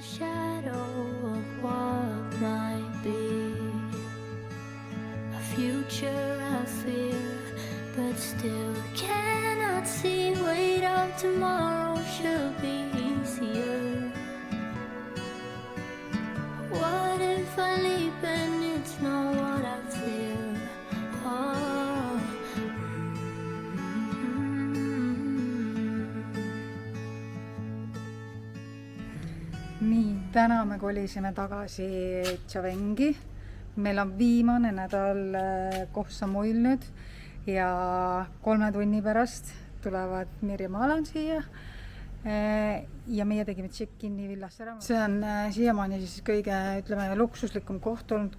shadow of what might be. A future I fear, but still cannot see. Wait up, tomorrow should be easier. What if I leap and it's not what I fear? Oh. Nii, täna me kolisime tagasi Tšavengi. Meil on viimane nädal Kohsamuil nüüd ja 3 tunni pärast tulevad Mirjam ja Alan siia. Ja meie tegime check-in'i villasse ära. See on siiamaani siis kõige, ütleme, luksuslikum koht olnud,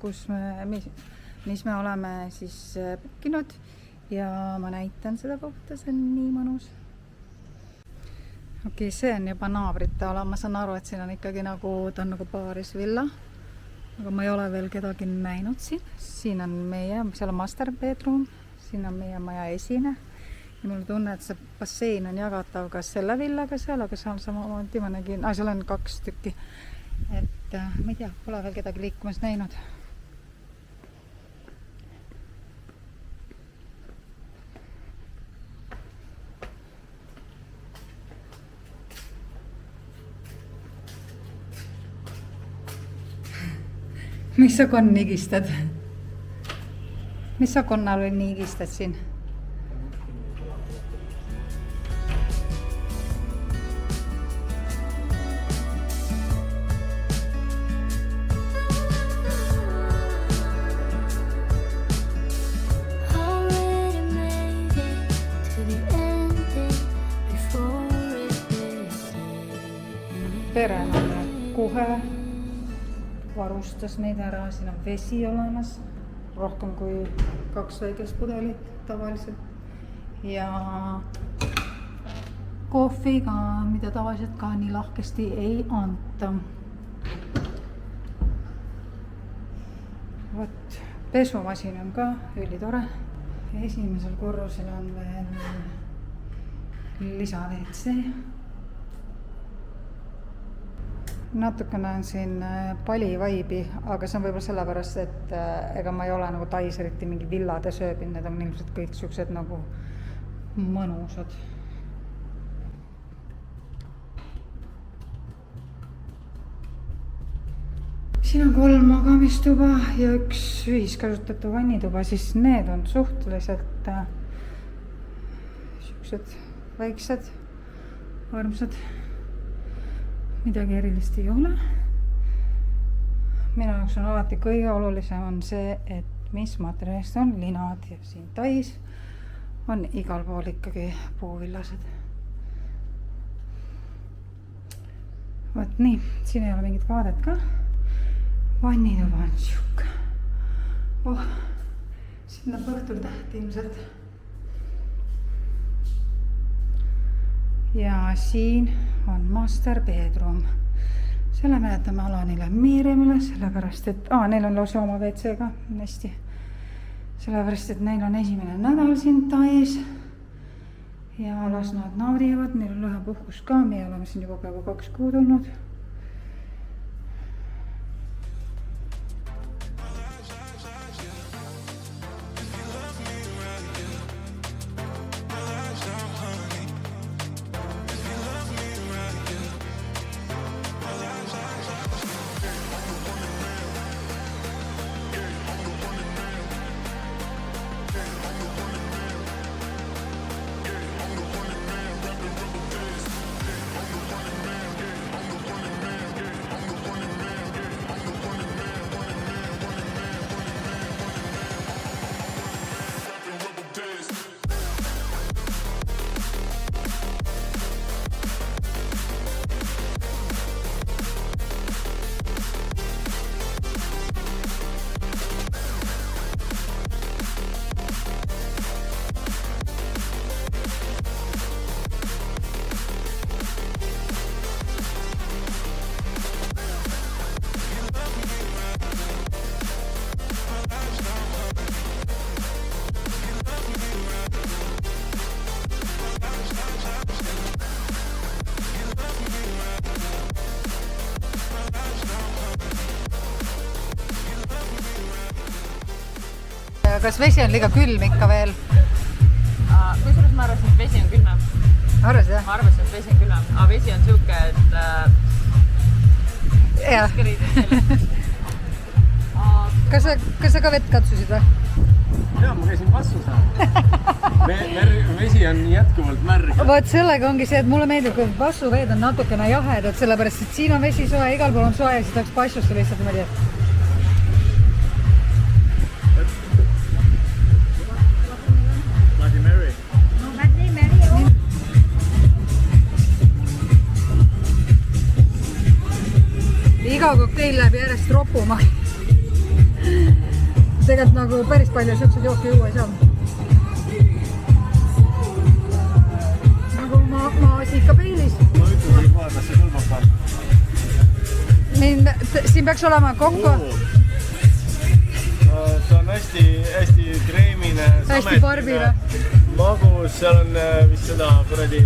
mis me oleme siis bookinud ja ma näitan seda kohta, see on nii mõnus. Okei, see on juba naabrite ala, ma saan aru, et siin on ikkagi nagu, ta on nagu baaris villa, aga ma ei ole veel kedagi näinud siin. Siin on meie, seal on master bedroom, siin on meie maja esine ja mul tunne, et see bassein on jagatav ka selle villaga seal, aga seal samamoodi ma nägin, seal on 2 tükki, et ma ei tea, pole veel kedagi liikumas näinud. Mis sa kon nigistad? Mis sa konnal veel nigistad siin? Pere on kuhe. Varustas neid ära, siin on vesi olemas, rohkem kui 2 väikest pudelit tavaliselt ja kohvi ka, mida tavaliselt ka nii lahkesti ei anta. Vot, pesumasin on ka ülitore. Esimesel korrusel on veel lisa-WC. Natukene on siin pali vaibi, aga see on võib-olla sellepärast, et ega ma ei ole nagu Tais eriti mingi villade sööbinud, need on ilmselt kõik siuksed nagu mõnusad. Siin on 3 magamistuba ja 1 ühiskasutatav vannituba, siis need on suhteliselt siuksed väiksed, armsad. Midagi erilist ei ole. Minu jaoks on alati kõige olulisem on see, et mis materjalist on linad ja siin Tais on igal pool ikkagi puuvillased. Vot nii, siin ei ole mingit vaadet ka. Vannituba on siuke. Sinna põhtul tähti ilmselt. Ja siin on master bedroom. Selle mäletame Alanile Mirjamile, sellepärast, et neil on lausa oma WC ka, hästi. Sellepärast, et neil on esimene nädal siin Tais ja las nad naudivad, neil on lõhepuhkus ka, meie oleme siin juba peaaegu 2 kuud olnud. kas vesi on liiga külm ikka veel? Kusjuures ma arvasin, et vesi on külmem. Arvasid jah? Ma arvasin, et vesi on külmem. Aga vesi on siuke, et... Jah. Kas sa ka vett katsusid või? Jaa, ma käisin vassusa. Vesi on jätkuvalt märg. Vaat sellega ongi see, et mulle meeldib, kui vassuveed on natukene jahedad, sellepärast, et siin on vesi soe, igal pool on soe ja siis tahaks passusse lihtsalt niimoodi. Bloody Mary. Iga kokteil läheb järjest ropuma. Tegelikult nagu päris palju siukseid jooki juua ei saa. Nagu maasikapeilis. Ma ütlen, kui vaadates see kõlbab ka. Siin peaks olema kokku. See on hästi kreemine, Hästi barbine. Magus, seal on vist seda kuradi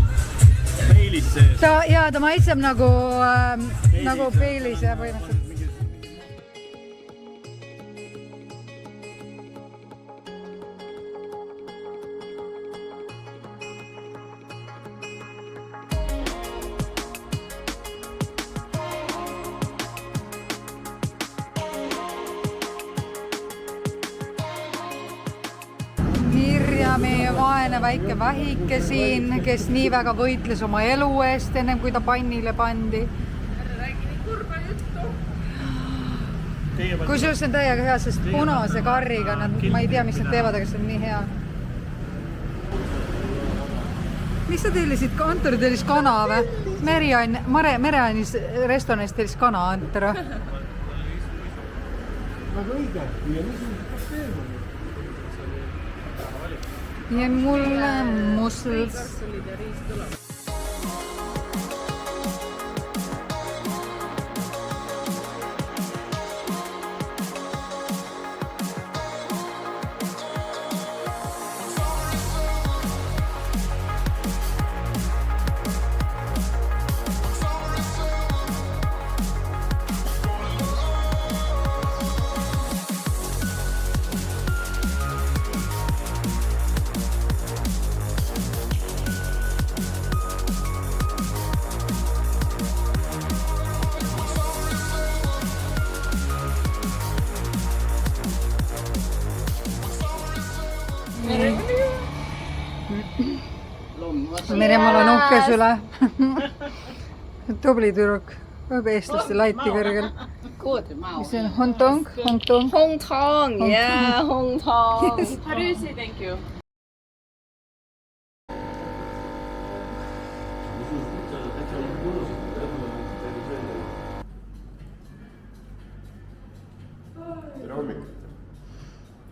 peilis sees. Ta maitseb nagu peilis ja põhimõtteliselt. Meie vaene väike vähike siin, kes nii väga võitles oma elu eest ennem kui ta pannile pandi. Räägi nii kurba juttu. Kusjuures see on täiega hea, sest punase karriga, ma ei tea, mis nad teevad, aga see on nii hea. Mis sa tellisid? Antor tellis kana või? Mereannis restoranis tellis kana, Antor või? Väga õige. Ja mulle mussels. Meremaal on uhkes üle. Tubli tüdruk. Eestlaste laiti kõrgel. Mis see on? Hong Kong? Hong Kong, yeah, Hong Kong. How do you say thank you?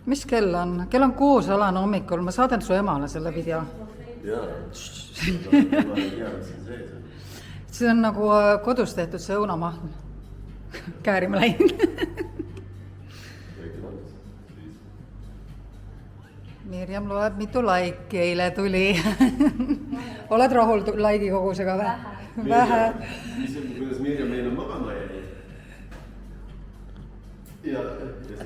Mis kell on? Kell on 6 alane hommikul. Ma saadan su emale selle video. See on nagu kodus tehtud see õunamahl. Käärima läinud. Mirjam loeb, mitu laiki eile tuli. Oled rahul laigi kogusega või? Vähe. Kuidas Mirjam meile magama jäi. Ja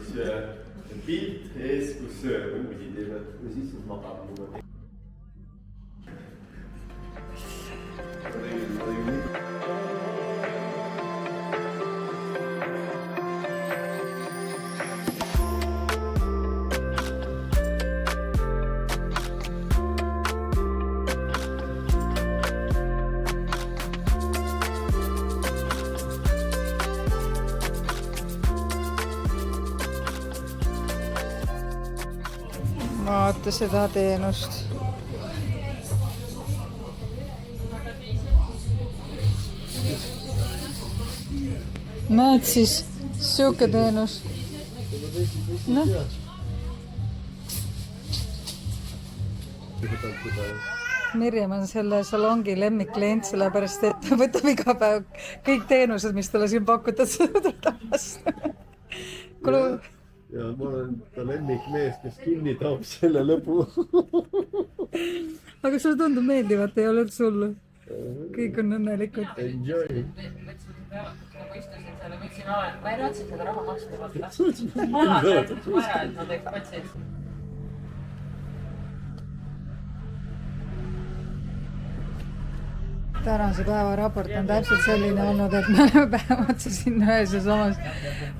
siis pilt ees, kus muidugi teeme või siis magab mulle. Vaata seda teenust. Näed siis, siuke teenus. No. Mirjam on selle salongi lemmikklient, sellepärast et ta võtab iga päev kõik teenused, mis talle siin pakutakse. Ja ma olen ta lemmikmees, kes kinni toob selle lõbu. Aga sulle tundub meeldivat, ei ole sulle? Kõik on õnnelikud. Enjoy. Ma istusin selle, võtsin ala, ma ei raatsin seda raha maksta. Ma ei raatsin, et ma teeks patsi. tänase päeva raport on täpselt selline olnud, et me oleme päev otsa sinna ühes ja samas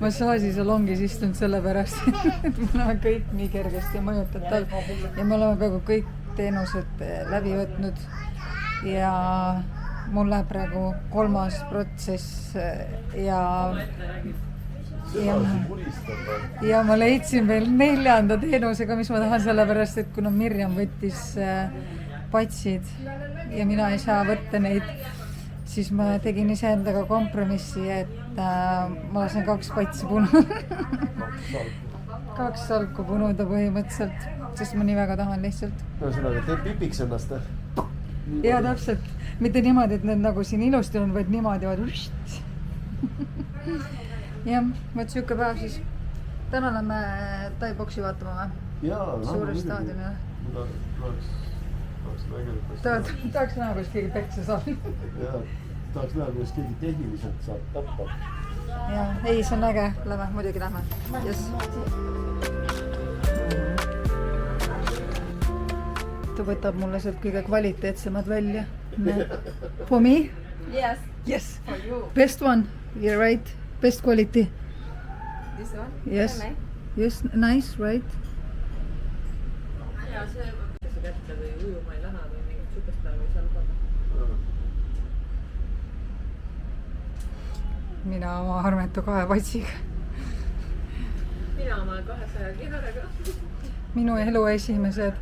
massaažisalongis istunud sellepärast, et me oleme kõik nii kergesti mõjutatav ja me oleme peaaegu kõik teenused läbi võtnud ja mul läheb praegu 3. protsess ja ma leidsin veel 4. teenusega, mis ma tahan, sellepärast et kuna Mirjam võttis patsid ja mina ei saa võtta neid, siis ma tegin iseendaga kompromissi, et ma lasen 2 patsi punuda 2 salku punuda põhimõtteliselt, sest ma nii väga tahan lihtsalt. Ühesõnaga, teed pipiks ennast? Jaa, täpselt. Mitte niimoodi, et need nagu siin ilusti on, vaid niimoodi vaid jah, võt siuke päev siis. Täna lähme Tai-boksi vaatama või? Jaa, suure staadionile. Tahaks näha, kuidas keegi peksa saab. Jaa, tahaks näha, kuidas keegi tehniliselt saab tappa. Jaa, ei, see on äge. Lähme, muidugi lähme. Yes. Ta võtab mulle sealt kõige kvaliteetsemad välja. For me? Yes. Yes. Best one. You're right. Best quality. This one? Yes. Yes, nice, right? Ja see kätte või ujuma ei lähe või mingit sukest või seal panna. Mina oma armetu 2 patsiga. Mina oma 200 kiloga. Minu elu esimesed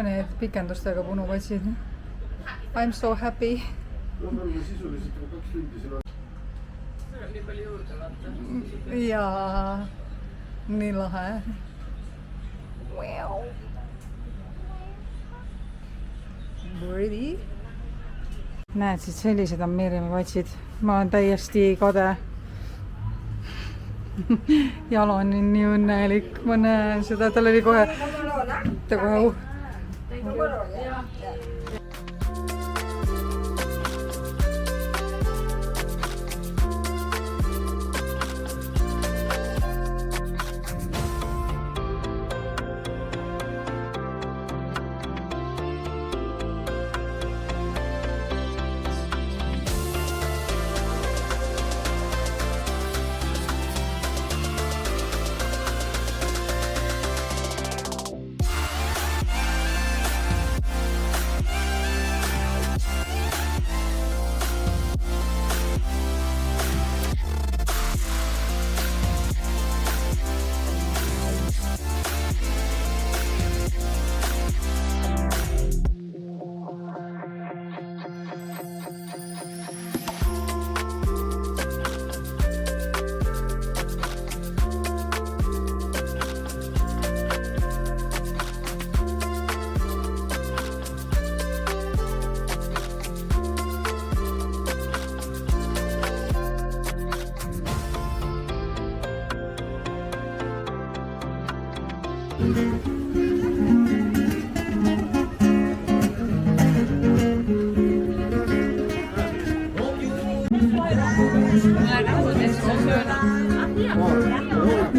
need pikendustega punupatsid. I'm so happy. No me oleme sisuliselt juba 2 tundi siin. Nii palju juurde vaata. Jaa, nii lahe. Wow. Pretty. Näed, siis sellised on Mirjami patsid. Ma olen täiesti kade. Jalo on nii õnnelik. Ma näen seda, tal oli kohe... Ta kohe...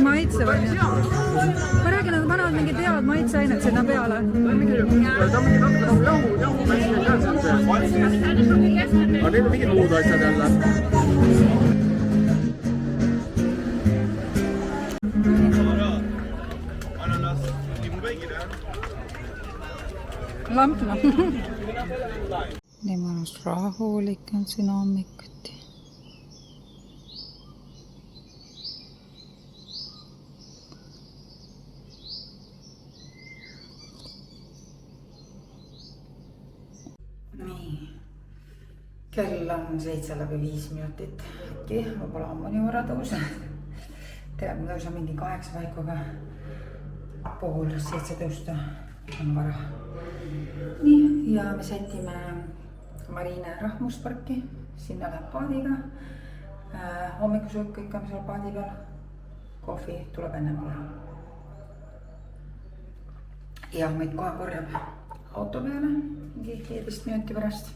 Maitsevad. Ma räägin, et panevad mingid head maitseained sinna peale. Ta on mingi natuke nagu jahu mässi ka sealt. Aga neil on mingid muud asjad jälle. Lamp. Nii mõnus rahulik on siin hommikuti. Nii. Kell on 7:05 minutit. Äkki, võib-olla ammu nii vara tõusen. Tead, ma tõusen mingi 8 paikuga. Pool 7 tõusta on vara. Nii, ja me sätime Marine Rahvusparki. Sinna läheb paadiga. Hommikusöök kõik on seal paadi peal. Kohvi tuleb enne mulle. Ja meid kohe korjab auto peale mingi 15 minuti pärast.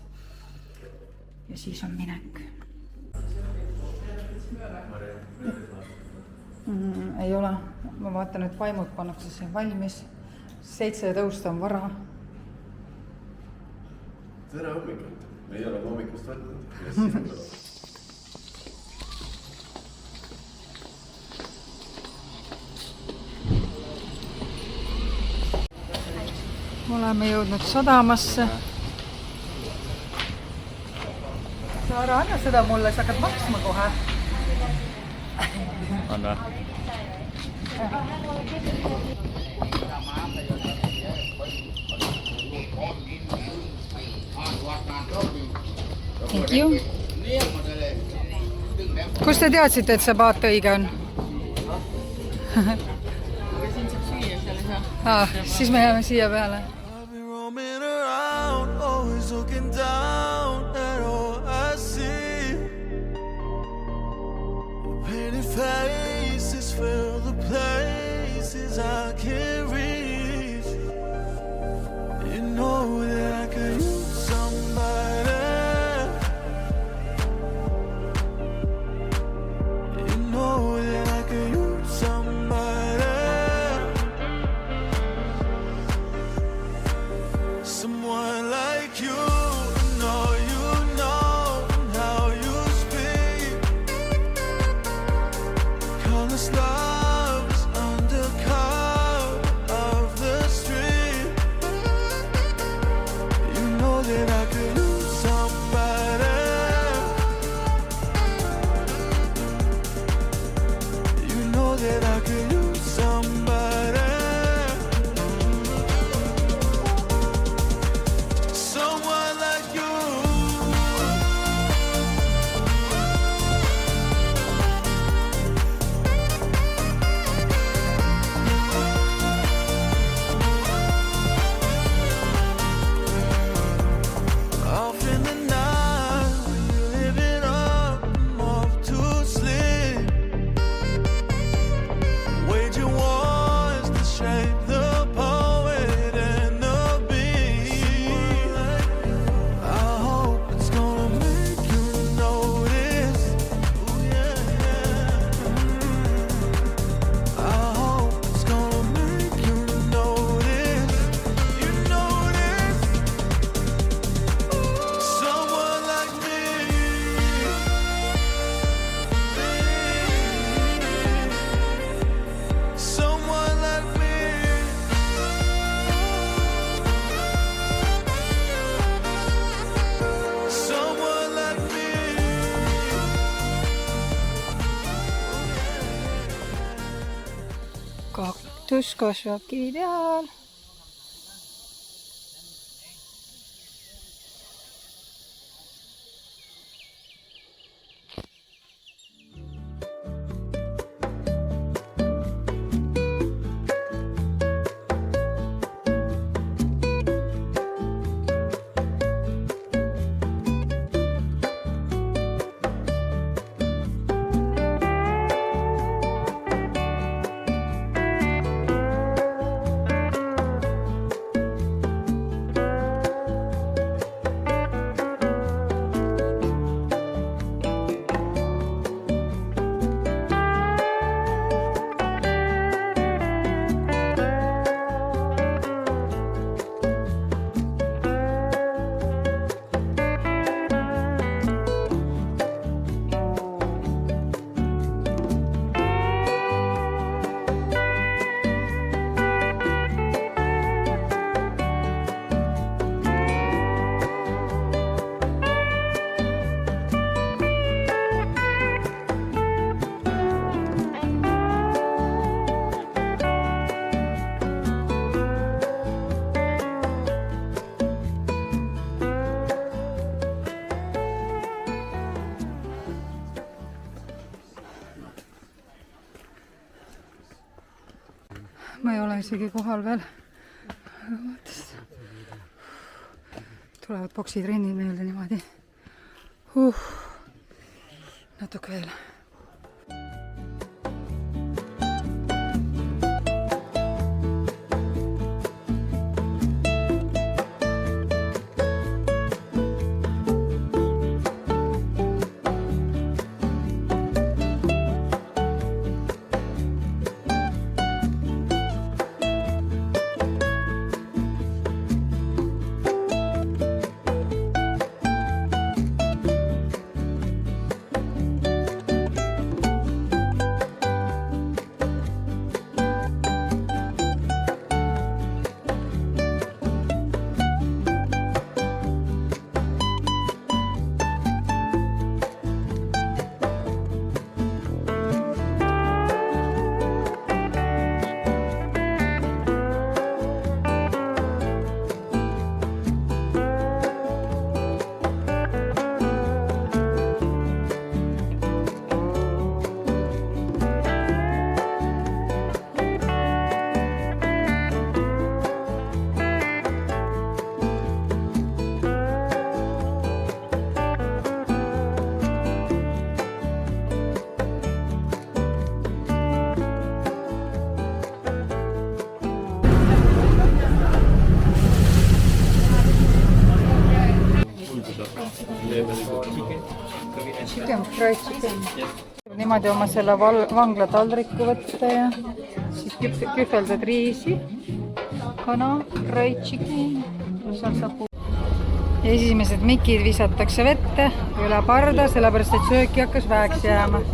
Ja siis on minek. Ei ole. Ma vaatan, et vaimud pannakse siin valmis. 7 tõusta on vara. Tere hommikut! me ei ole hommikust võtnud. Oleme jõudnud sadamasse. Saara, anna seda mulle, sa hakkad maksma kohe. Anna. Thank you. Kus te teadsite, et see paat õige on? Siis me jääme siia peale. Kaktus kasvab kivi peal. Ma ei ole isegi kohal veel. Tulevad poksitrennid meelde niimoodi. Natuke veel. Chicken, fried chicken. Niimoodi oma selle vangla taldriku võtta ja siis kühveldad riisi, kana, fried chicken, salsapu. Ja esimesed mikid visatakse vette üle parda, sellepärast et sööki hakkas väeks jääma.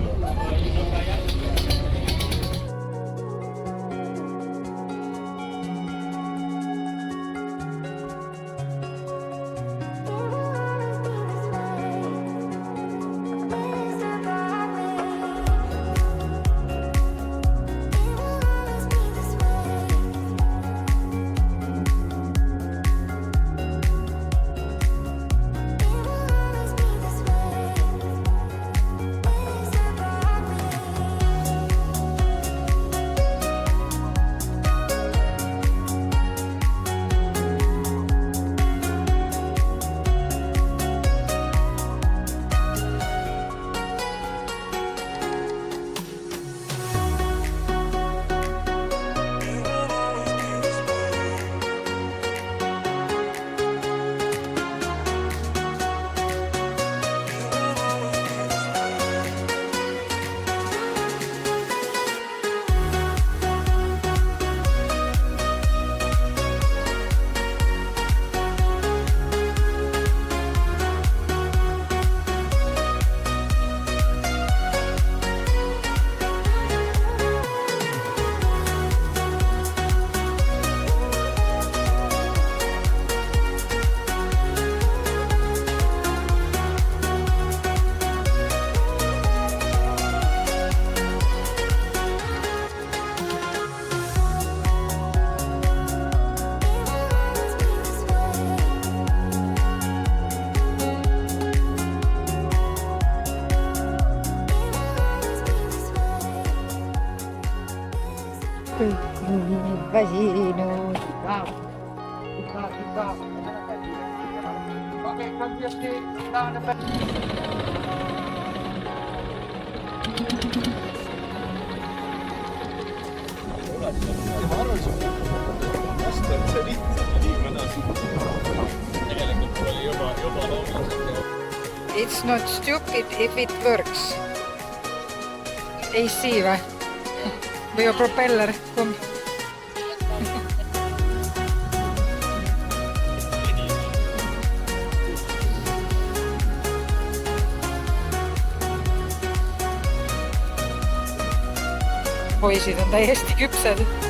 Kõik on nii väsinud. Ma arvasin, vastu, et see lihtsalt liiga edasi. Tegelikult oli juba loomuliselt. It's not stupid if it works. AC või? Või propeller? Kumb? Poisid on täiesti küpsed.